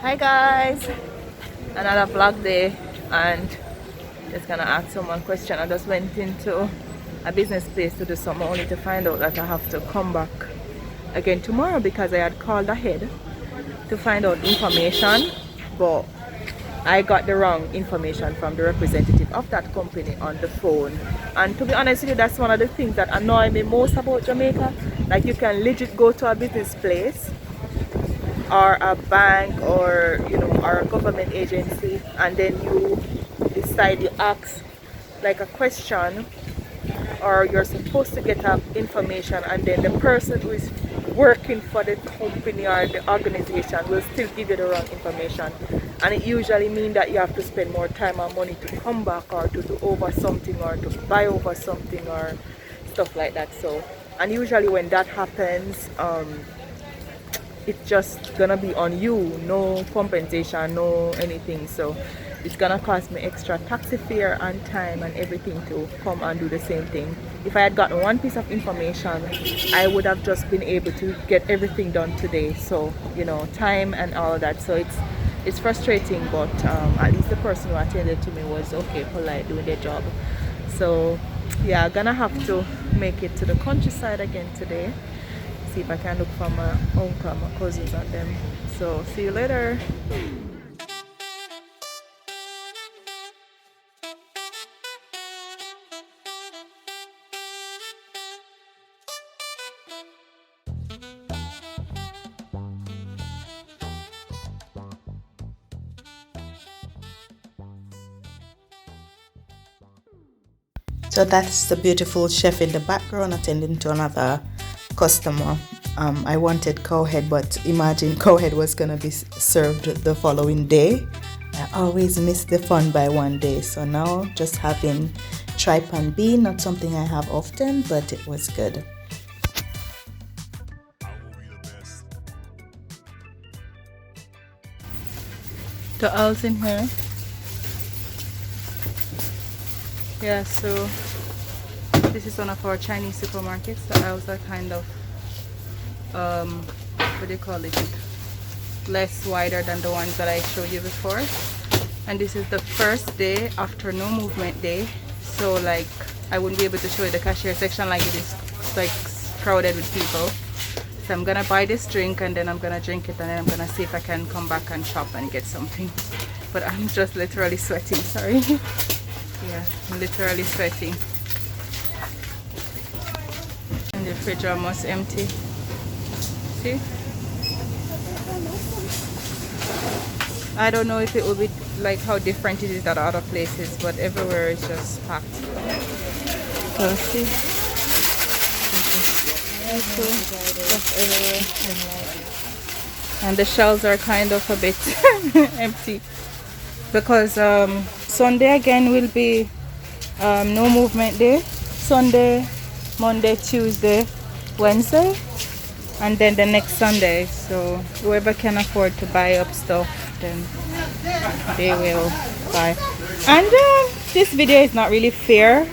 Hi guys, another vlog day, and just gonna ask someone question. I just went into a business place to do something only to find out that I have to come back again tomorrow because I had called ahead to find out information, but I got the wrong information from the representative of that company on the phone. And to be honest with you, that's one of the things that annoy me most about Jamaica. Like, you can legit go to a business place or a bank or or a government agency, and then you decide, you ask like a question, or you're supposed to get up information, and then the person who is working for the company or the organization will still give you the wrong information, and it usually means that you have to spend more time and money to come back or to do over something or to buy over something or stuff like that. So, and usually when that happens, it's just gonna be on you, no compensation, no anything. So it's gonna cost me extra taxi fare and time and everything to come and do the same thing. If I had gotten one piece of information, I would have just been able to get everything done today. So time and all that. So it's frustrating, but at least the person who attended to me was okay, polite, doing their job. So yeah, I'm gonna have to make it to the countryside again today, see if I can look for my uncle, my cousins and them. So see you later. So that's the beautiful chef in the background attending to another customer. I wanted cowhead, but imagine cowhead was gonna be served the following day. I always miss the fun by one day. So now just having tripe and bean, not something I have often, but it was good. The owls in here. Yeah, so this is one of our Chinese supermarkets. The aisles are kind of what do you call it, less wider than the ones that I showed you before. And this is the first day after no movement day, so like I wouldn't be able to show you the cashier section, like it is like crowded with people. So I'm gonna buy this drink and then I'm gonna drink it, and then I'm gonna see if I can come back and shop and get something. But I'm just literally sweating, sorry. Yeah, I'm literally sweating. And the fridge almost empty. See? I don't know if it will be like how different it is at other places, but everywhere is just packed. So see? Just everywhere. And the shelves are kind of a bit empty because Sunday again will be no movement day. Sunday, Monday, Tuesday, Wednesday, and then the next Sunday. So whoever can afford to buy up stuff, then they will buy. And this video is not really fair,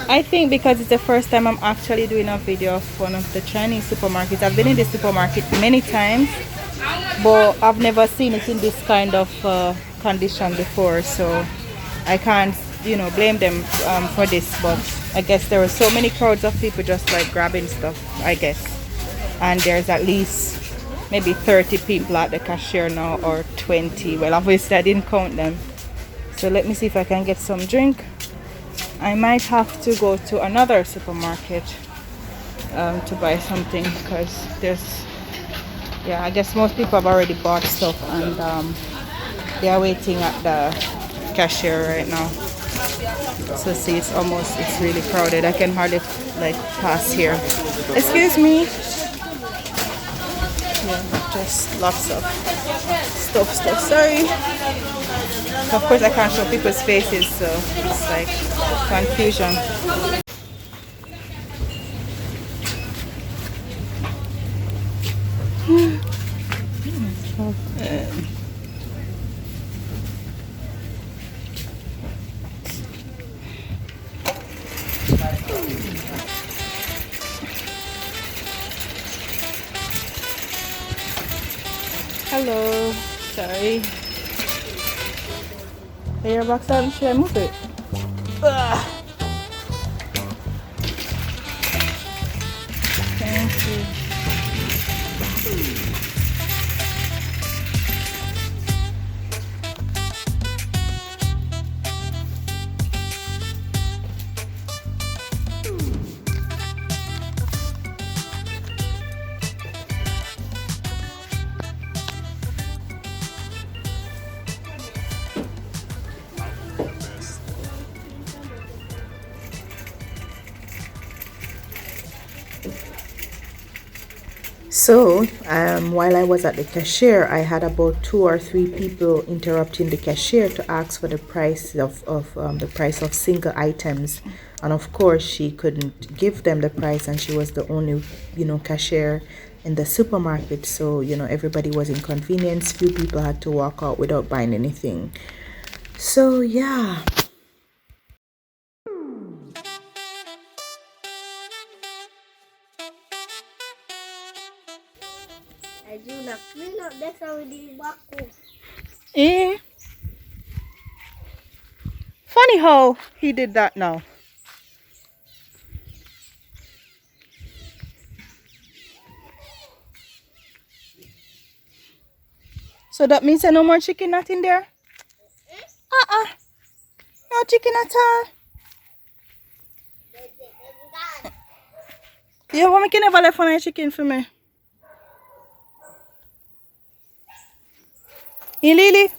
I think, because it's the first time I'm actually doing a video of one of the Chinese supermarkets. I've been in this supermarket many times, but I've never seen it in this kind of condition before, so I can't blame them for this. But I guess there were so many crowds of people just like grabbing stuff, I guess, and there's at least maybe 30 people at the cashier now, or 20. Well, obviously I didn't count them. So let me see if I can get some drink. I might have to go to another supermarket to buy something, because I guess most people have already bought stuff, and they are waiting at the cashier right now. So see, it's really crowded. I can hardly like pass here. Excuse me. Yeah, just lots of stuff. Sorry. Of course I can't show people's faces, so it's like confusion. Hello. Sorry. Your box on, should I move it? Ugh. Thank you. So, while I was at the cashier, I had about 2 or 3 people interrupting the cashier to ask for the price of single items, and of course, she couldn't give them the price, and she was the only, cashier in the supermarket. So, everybody was inconvenienced. Few people had to walk out without buying anything. So, yeah. Eh? Funny how he did that now. So that means no more chicken not in there? No chicken at all. You want me to never left one chicken for me? Hey, Lily?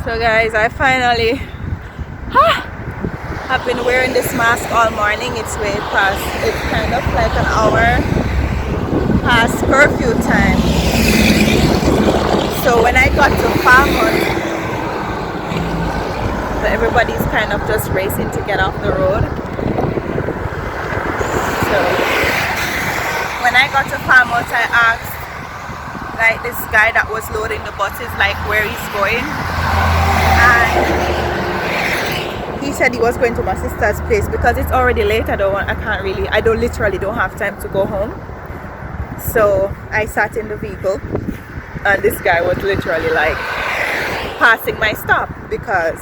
So guys, I finally have been wearing this mask all morning. It's way past, it's kind of like an hour past curfew time. So when I got to Farmhouse, so everybody's kind of just racing to get off the road. So when I got to Farmhouse, I asked like this guy that was loading the buses like where he's going. And he said he was going to my sister's place because it's already late. I literally don't have time to go home. So I sat in the vehicle and this guy was literally like passing my stop because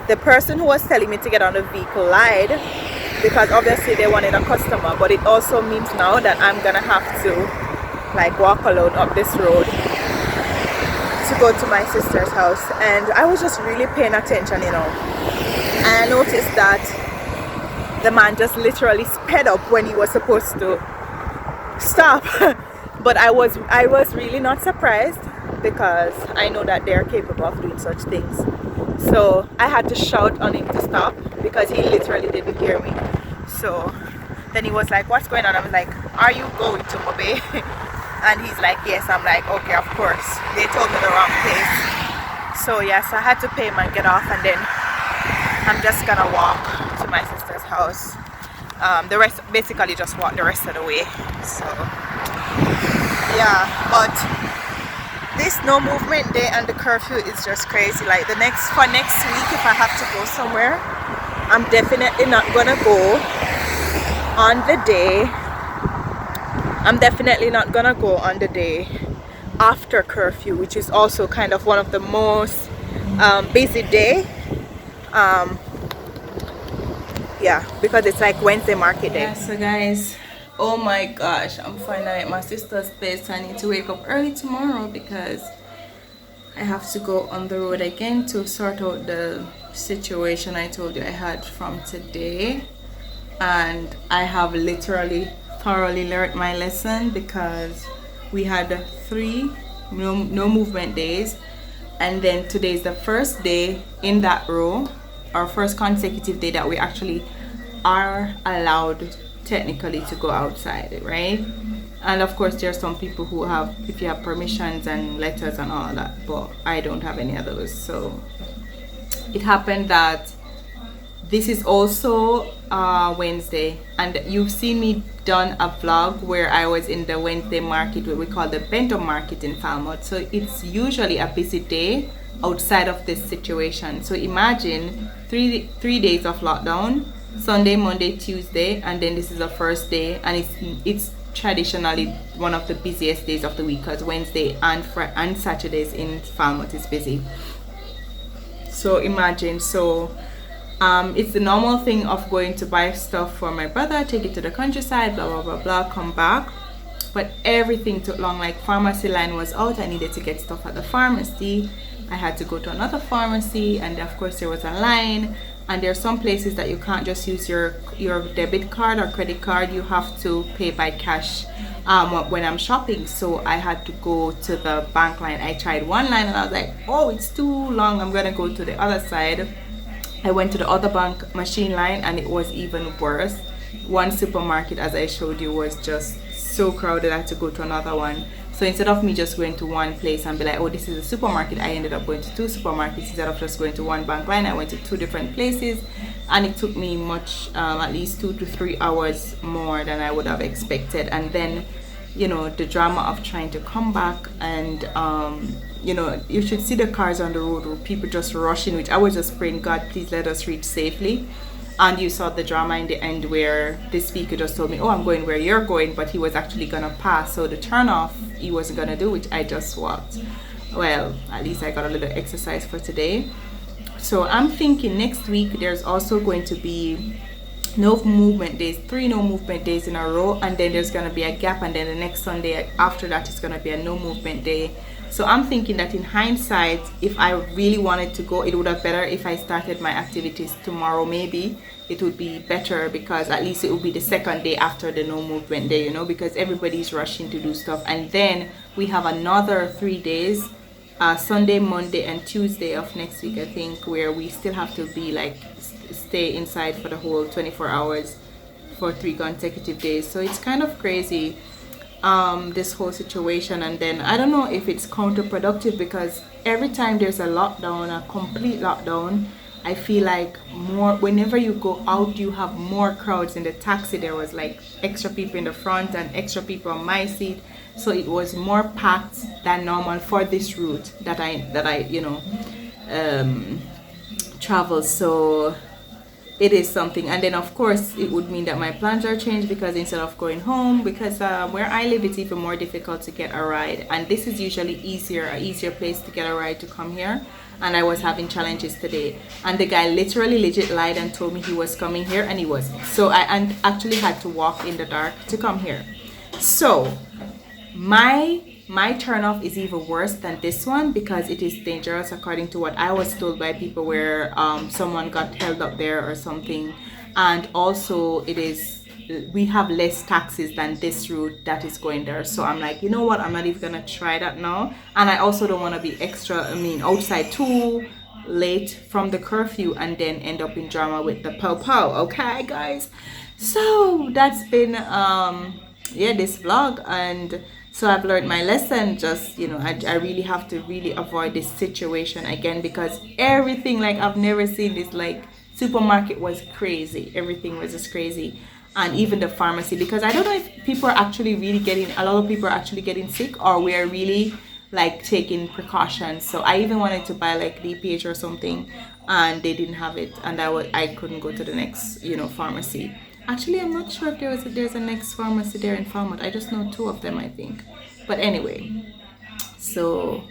the person who was telling me to get on the vehicle lied, because obviously they wanted a customer, but it also means now that I'm gonna have to like walk alone up this road to go to my sister's house. And I was just really paying attention, and I noticed that the man just literally sped up when he was supposed to stop. But I was really not surprised because I know that they're capable of doing such things. So I had to shout on him to stop because he literally didn't hear me. So then he was like, what's going on? I was like, are you going to obey? And he's like, yes. I'm like, okay, of course. They told me the wrong place. So yes, I had to pay him and get off, and then I'm just gonna walk to my sister's house. The rest, basically just walk the rest of the way. So yeah, but this no movement day and the curfew is just crazy. Like for next week, if I have to go somewhere, I'm definitely not gonna go on the day. I'm definitely not gonna go on the day after curfew, which is also kind of one of the most busy day. Yeah, because it's like Wednesday market day. Yeah, so guys, oh my gosh, I'm finally at my sister's place. I need to wake up early tomorrow because I have to go on the road again to sort out the situation I told you I had from today, and I have literally thoroughly learned my lesson because we had 3 no movement days, and then today is the first day in that row, our first consecutive day that we actually are allowed technically to go outside, right? And of course there are some people who have, if you have permissions and letters and all that, but I don't have any of those. So it happened that this is also Wednesday, and you've seen me done a vlog where I was in the Wednesday market, what we call the bento market in Falmouth. So it's usually a busy day outside of this situation. So imagine three days of lockdown, Sunday, Monday, Tuesday, and then this is the first day, and it's traditionally one of the busiest days of the week because Wednesday and Saturdays in Falmouth is busy. So imagine, so it's the normal thing of going to buy stuff for my brother, take it to the countryside, blah blah blah blah, come back. But everything took long. Like pharmacy line was out, I needed to get stuff at the pharmacy, I had to go to another pharmacy, and of course there was a line. And there are some places that you can't just use your debit card or credit card, you have to pay by cash when I'm shopping. So I had to go to the bank line. I tried one line and I was like, oh, it's too long, I'm gonna go to the other side. I went to the other bank machine line and it was even worse. One supermarket, as I showed you, was just so crowded, I had to go to another one. So instead of me just going to one place and be like, oh, this is a supermarket, I ended up going to 2 supermarkets. Instead of just going to one bank line, I went to 2 different places, and it took me much, at least 2 to 3 hours more than I would have expected. And then, you know, the drama of trying to come back, and you know, you should see the cars on the road with people just rushing, which I was just praying, God, please let us reach safely. And you saw the drama in the end where this speaker just told me, oh, I'm going where you're going, but he was actually gonna pass. So the turn off he wasn't gonna do, which I just walked. Well, at least I got a little exercise for today. So I'm thinking next week there's also going to be no movement days, 3 no movement days in a row, and then there's gonna be a gap, and then the next Sunday after that is gonna be a no movement day. So I'm thinking that in hindsight, if I really wanted to go, it would have better if I started my activities tomorrow. Maybe it would be better, because at least it would be the second day after the no movement day, you know, because everybody's rushing to do stuff. And then we have another 3 days, Sunday, Monday and Tuesday of next week, I think, where we still have to be like stay inside for the whole 24 hours for 3 consecutive days. So it's kind of crazy, this whole situation. And then I don't know if it's counterproductive, because every time there's a lockdown, a complete lockdown, I feel like more, whenever you go out, you have more crowds. In the taxi there was like extra people in the front and extra people on my seat, so it was more packed than normal for this route that I you know travel. So it is something. And then of course it would mean that my plans are changed, because instead of going home, because where I live it's even more difficult to get a ride, and this is usually an easier place to get a ride to come here, and I was having challenges today, and the guy literally legit lied and told me he was coming here and he wasn't. So I actually had to walk in the dark to come here. So my turn off is even worse than this one, because it is dangerous according to what I was told by people, where someone got held up there or something. And also we have less taxis than this route that is going there. So I'm like, you know what, I'm not even gonna try that now. And I also don't want to be outside too late from the curfew and then end up in drama with the pow. Okay guys, so that's been this vlog. And so I've learned my lesson. Just, you know, I really have to really avoid this situation again, because everything, like, I've never seen this. Like, supermarket was crazy, everything was just crazy. And even the pharmacy, because I don't know if people are actually really a lot of people are actually getting sick, or we're really like taking precautions. So I even wanted to buy like DPH or something, and they didn't have it, and I couldn't go to the next, you know, pharmacy. Actually, I'm not sure if there's a next pharmacy there in Falmouth. I just know 2 of them, I think. But anyway, so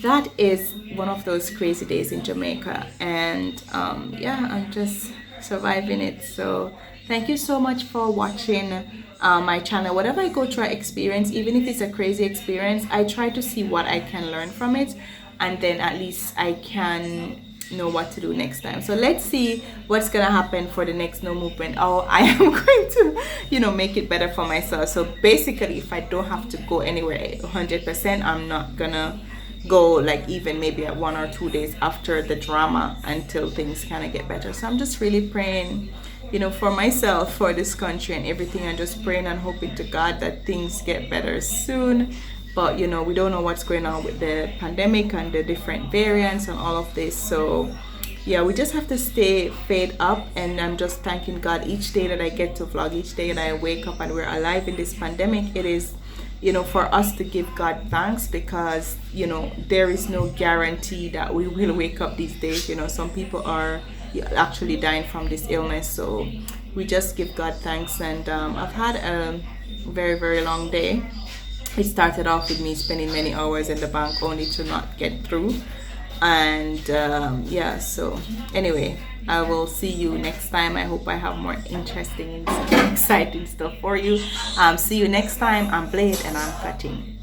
that is one of those crazy days in Jamaica, and I'm just surviving it. So thank you so much for watching my channel. Whatever I go through, I experience, even if it's a crazy experience, I try to see what I can learn from it, and then at least I can, know what to do next time. So let's see what's gonna happen for the next no movement. Oh, I am going to make it better for myself. So basically, if I don't have to go anywhere 100%, I'm not gonna go, like, even maybe at 1 or 2 days after the drama until things kind of get better. So I'm just really praying, for myself, for this country and everything, and just praying and hoping to God that things get better soon. But we don't know what's going on with the pandemic and the different variants and all of this. So yeah, we just have to stay faith up, and I'm just thanking God each day that I get to vlog, each day that I wake up and we're alive in this pandemic. It is for us to give God thanks, because there is no guarantee that we will wake up these days. Some people are actually dying from this illness, so we just give God thanks. And I've had a very, very long day. It started off with me spending many hours in the bank only to not get through. And yeah, so anyway, I will see you next time. I hope I have more interesting and exciting stuff for you. See you next time. I'm Blade and I'm cutting.